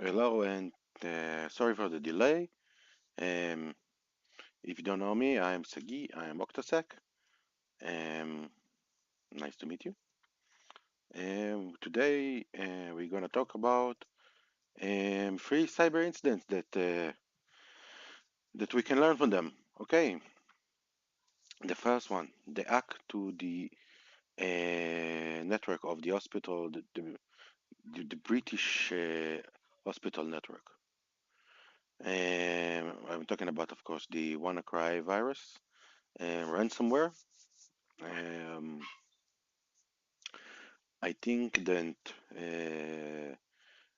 Hello and sorry for the delay. Um, if you don't know me, I'm Sagi. I am Octosec. Um, nice to meet you. Today we're gonna talk about three cyber incidents that we can learn from them. Okay, the first one, the hack to the network of the hospital, the British hospital network. I'm talking about, of course, the WannaCry virus and ransomware. Um, I think that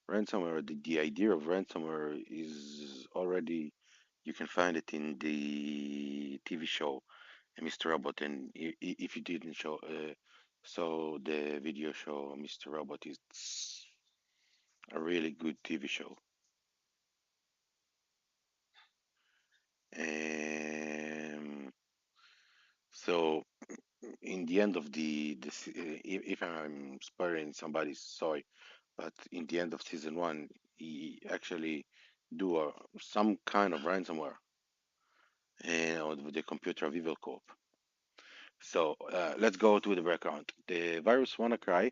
ransomware, the idea of ransomware is already, you can find it in the TV show Mr. Robot. And if you didn't saw the video show Mr. Robot, it's a really good TV show. Um, so in the end of if I'm sparing somebody's soy, but in the end of season one, he actually do some kind of ransomware on the computer of Evil Corp. So let's go to the background. The virus WannaCry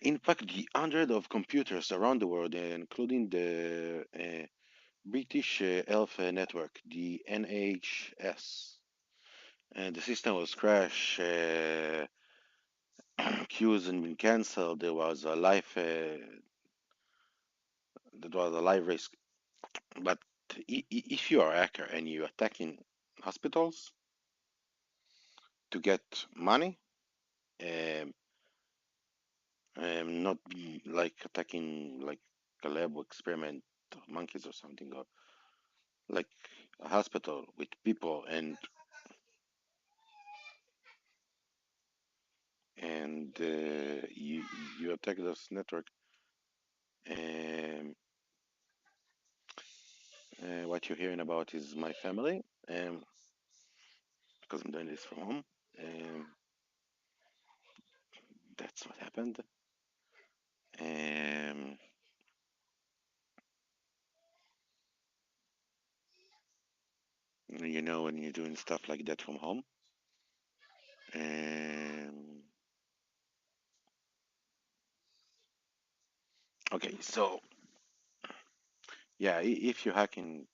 infected the hundred of computers around the world, including the British Health Network, the NHS. And the system was crashed, queues and been cancelled. There was a live risk. But if you are a hacker and you're attacking hospitals to get money, um, not like attacking like a lab experiment of monkeys or something, or like a hospital with people, and you attack this network. Um, what you're hearing about is my family, because I'm doing this from home. Um, that's what happened. Um, when you're doing stuff like that from home. Um, okay, so yeah, if you're hacking,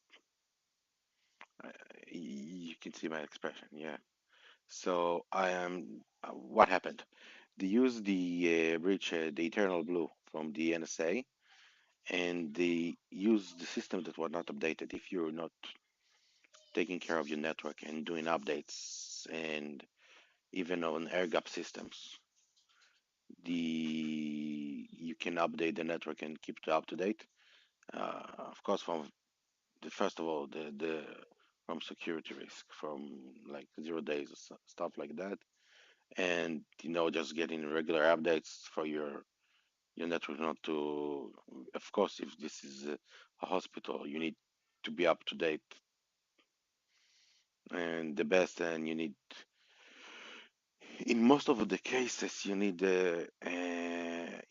uh, you can see my expression. Yeah. So I am. What happened? They used the breach, the Eternal Blue from the NSA, and they used the system that was not updated. If you're not taking care of your network and doing updates, and even on air gap systems, you can update the network and keep it up to date. Of course, from the first of all, the from security risk, from like 0 days or stuff like that, and just getting regular updates for your network not to. Of course, if this is a hospital, you need to be up to date and the best, and you need, in most of the cases, you need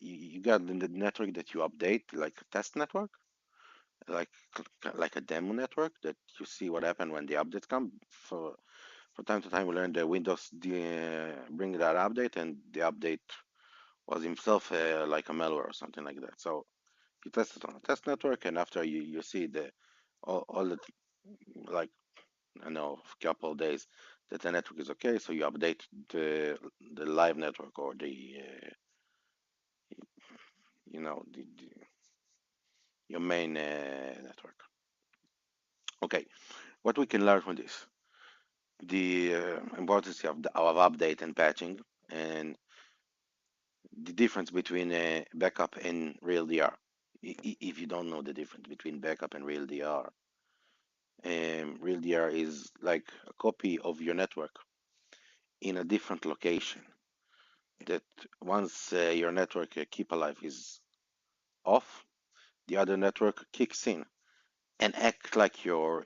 you got in the network that you update, like a test network, like like a demo network, that you see what happened when the updates come. For time to time, we learn the Windows bring that update, and the update was himself like a malware or something like that. So you test it on a test network, and after you see all the, like, I know, a couple of days, that the network is okay, so you update the live network, or your main network. Okay, what we can learn from this: the importance of update and patching, and the difference between backup and real DR. If you don't know the difference between backup and real DR, real DR is like a copy of your network in a different location. That once your network keep alive is off, the other network kicks in and act like your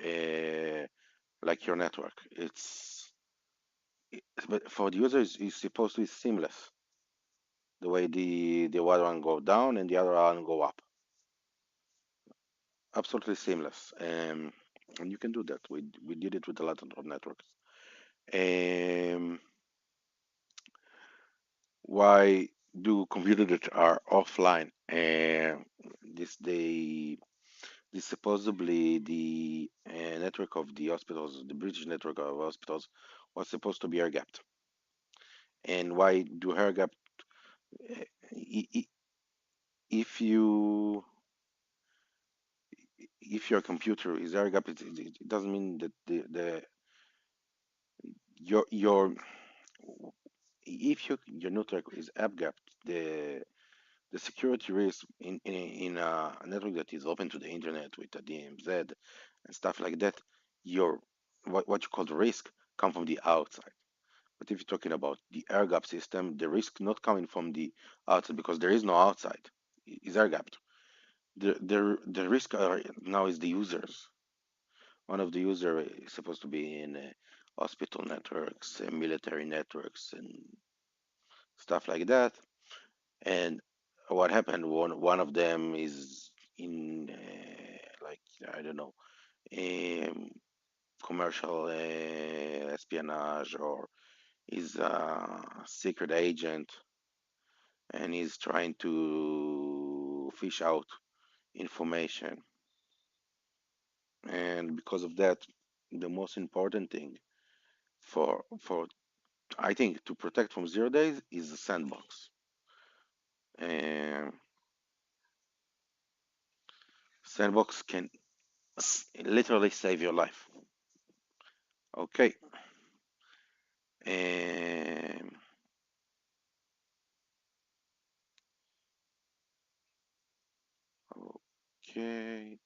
network. But for the user, it's supposed to be seamless. The way the one go down and the other one go up. absolutely seamless. And you can do that. We did it with a lot of networks. Um, why do computers that are offline? This supposedly the network of the hospitals, the British network of hospitals, was supposed to be air gapped. And why do air gap? i- i- If your computer is air gapped, it doesn't mean that the your if your network is app gapped, the security risk in a network that is open to the internet with a DMZ and stuff like that, your what you call the risk come from the outside. But if you're talking about the air gap system, the risk not coming from the outside because there is no outside, is air gapped. The risk are, now is the users. One of the user is supposed to be in hospital networks, military networks, and stuff like that. And what happened? One of them is in like I don't know, um, commercial espionage, or is a secret agent, and he's trying to fish out information. And because of that, the most important thing for I think to protect from 0 days is a sandbox. And sandbox can literally save your life. Okay. Um, okay.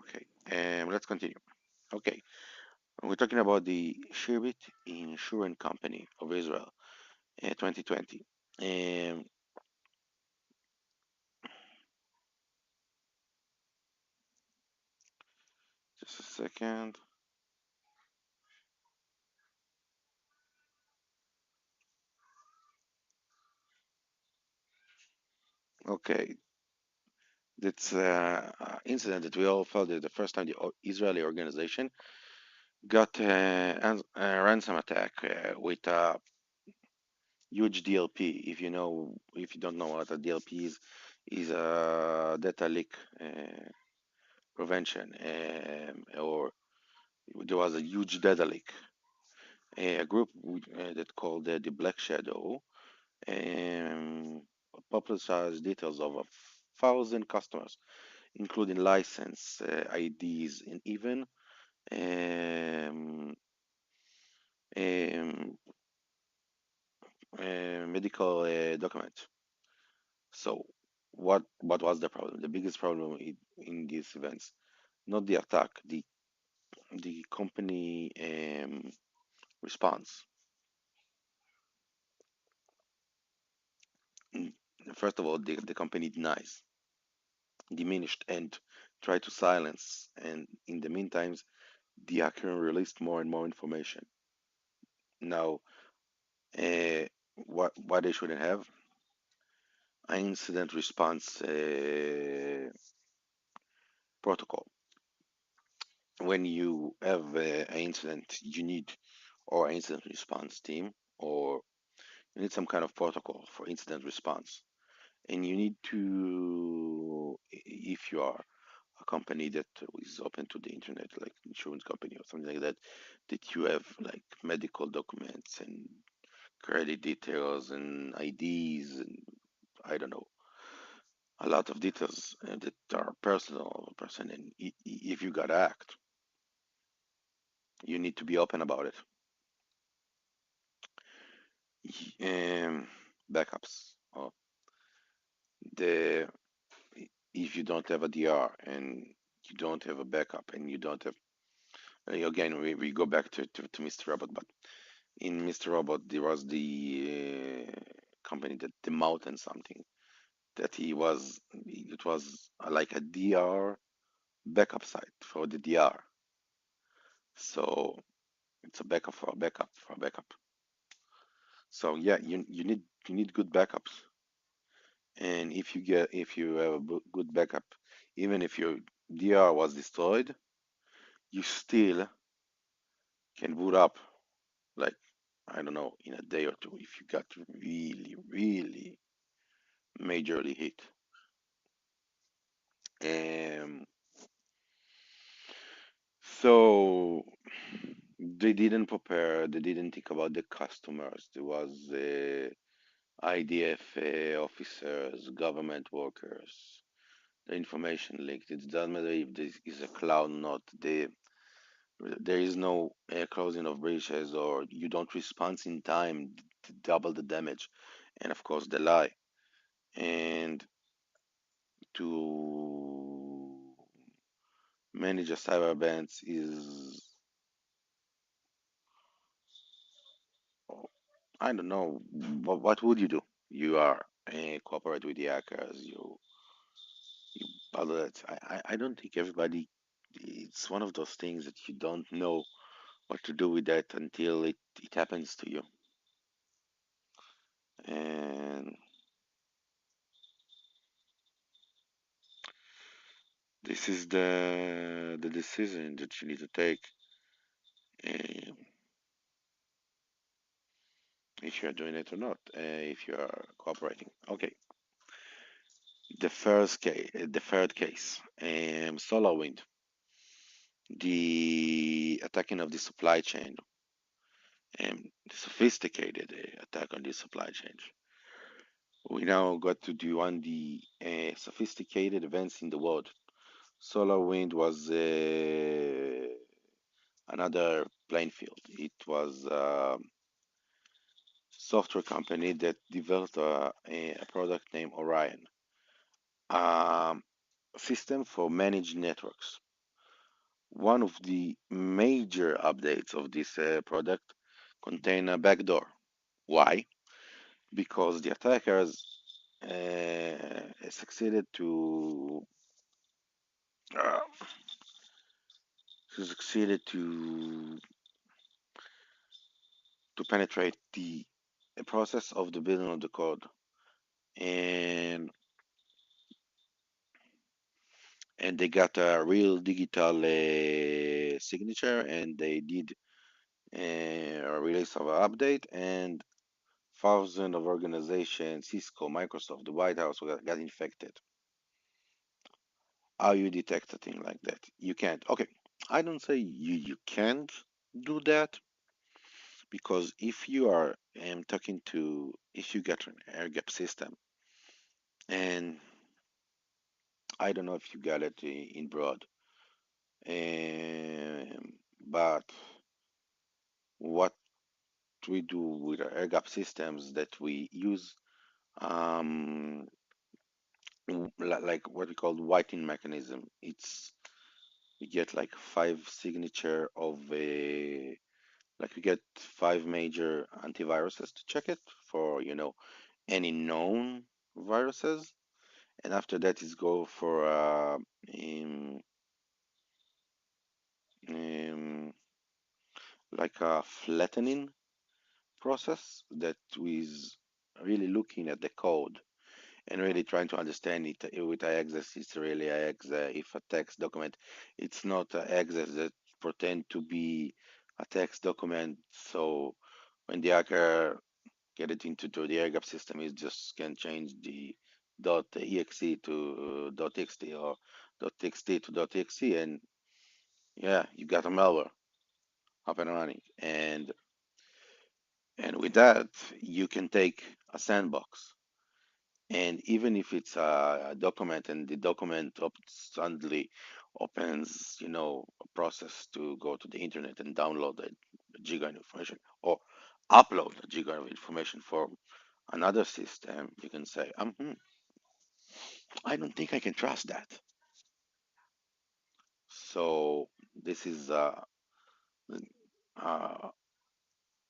Okay. Let's continue. Okay. We're talking about the Shirbit Insurance Company of Israel, 2020. Um, just a second. Okay. That's incident that we all felt that the first time the Israeli organization got a ransom attack with a huge DLP. If you don't know what a DLP is a data leak prevention, or there was a huge data leak. A group that called the Black Shadow um, publicized details of 1,000 customers, including license, IDs, and even um, um, medical documents. So, what was the problem? The biggest problem in these events, not the attack, the company response. Mm, First of all, the company denies, diminished, and tried to silence. And in the meantime, the hacker released more and more information. Now, uh, what they shouldn't have, an incident response protocol. When you have an incident, you need or incident response team, or you need some kind of protocol for incident response. And you need to, if you are a company that is open to the internet, like insurance company or something like that, that you have like medical documents and credit details and IDs and I don't know, a lot of details that are personal person. And if you got hacked, you need to be open about it. Um, backups. The If you don't have a DR and you don't have a backup and you don't have again we go back to Mr. Robot, but in Mr. Robot there was the company that the Mountain something that he was it was like a DR backup site for the DR. So it's a backup for a backup for a backup. So yeah, you need good backups. And if you have a good backup, even if your DR was destroyed, you still can boot up, like, I don't know, in a day or two if you got really, really majorly hit. Um, so they didn't prepare, they didn't think about the customers. There was IDF officers, government workers, the information leaked. It doesn't matter if this is a cloud or not. There is no closing of breaches, or you don't respond in time to double the damage. And of course, the lie. And to manage a cyber events is, oh, I don't know, what would you do? You are cooperate with the hackers, you battle it. I don't think everybody, it's one of those things that you don't know what to do with that until it happens to you. And this is the decision that you need to take, um, if you are doing it or not, if you are cooperating. Okay, the third case, SolarWind, the attacking of the supply chain, the sophisticated attack on the supply chain. We now got to do one the sophisticated events in the world. SolarWind was another playing field. It was software company that developed a product named Orion, um, a system for managed networks. One of the major updates of this product contain a backdoor. Why? Because the attackers succeeded uh, succeeded to penetrate the process of the building of the code, and they got a real digital signature, and they did a release of an update, and thousands of organizations, Cisco, Microsoft, the White House got infected. How you detect a thing like that? You can't. Okay, I don't say you can't do that, because if you are talking to, if you get an air gap system, and I don't know if you got it in broad, but what we do with our air gap systems that we use, um, like what we call whiting mechanism. It's we get like five signature of a, like we get five major antiviruses to check it for, any known viruses, and after that is go for um, um, like a flattening process that is really looking at the code and really trying to understand it. With access, it's really AX. If a text document, it's not access that pretend to be a text document. So when the hacker get it into the air gap system, it just can change the .exe to .txt, or .txt to .exe, and yeah, you got a malware up and running. And with that, you can take a sandbox. And even if it's a document, and the document suddenly opens, a process to go to the internet and download a giga of information, or upload a giga of information from another system, you can say, I don't think I can trust that. So this is uh,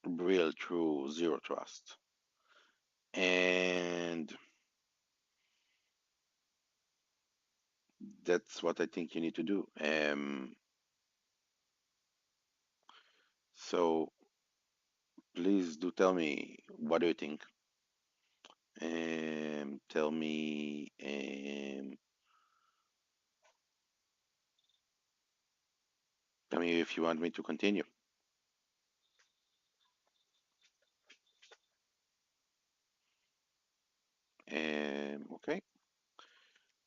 real, true zero trust. And that's what I think you need to do. So please do tell me what do you think. Tell me, tell me if you want me to continue. Okay,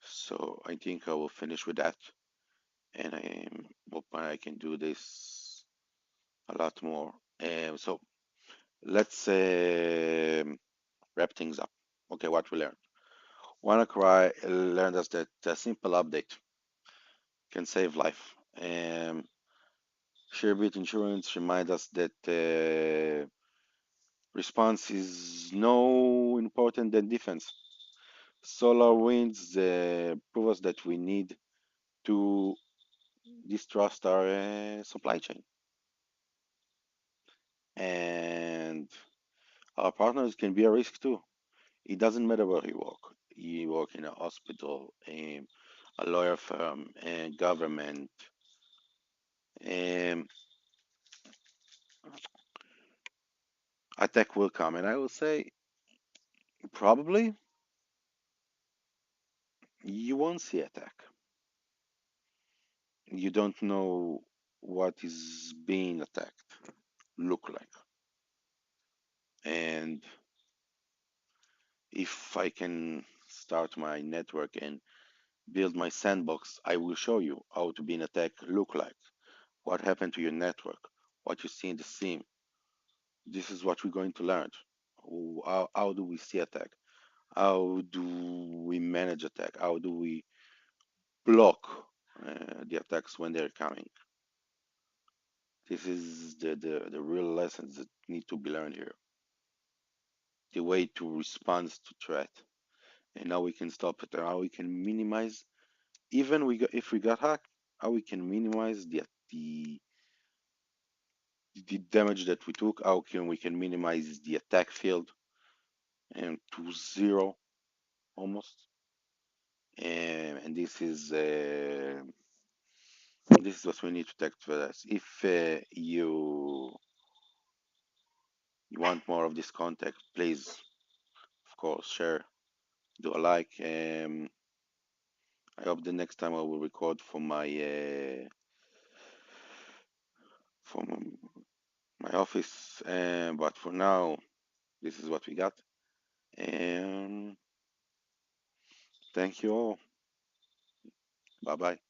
so I think I will finish with that, and I hope I can do this a lot more. So let's wrap things up. Okay, what we learned. WannaCry learned us that a simple update can save life. Shirbit Insurance remind us that response is no important than defense. SolarWinds prove us that we need to distrust our supply chain. And our partners can be a risk too. It doesn't matter where you work. You work in a hospital, a lawyer firm, a government. Um, Attack will come, and I will say probably you won't see attack. You don't know what is being attacked look like. And if I can start my network and build my sandbox, I will show you how to be an attack look like, what happened to your network, what you see in the SIEM. This is what we're going to learn. How do we see attack? How do we manage attack? How do we block the attacks when they're coming? This is the real lessons that need to be learned here. The way to respond to threat and how we can stop it and how we can minimize even if we got hacked, how we can minimize the damage that we took, how can we can minimize the attack field and to zero almost. And this is what we need to take for us. If you want more of this content, please, of course, share, do a like. I hope the next time I will record from my office. But for now, this is what we got. And thank you all. Bye bye.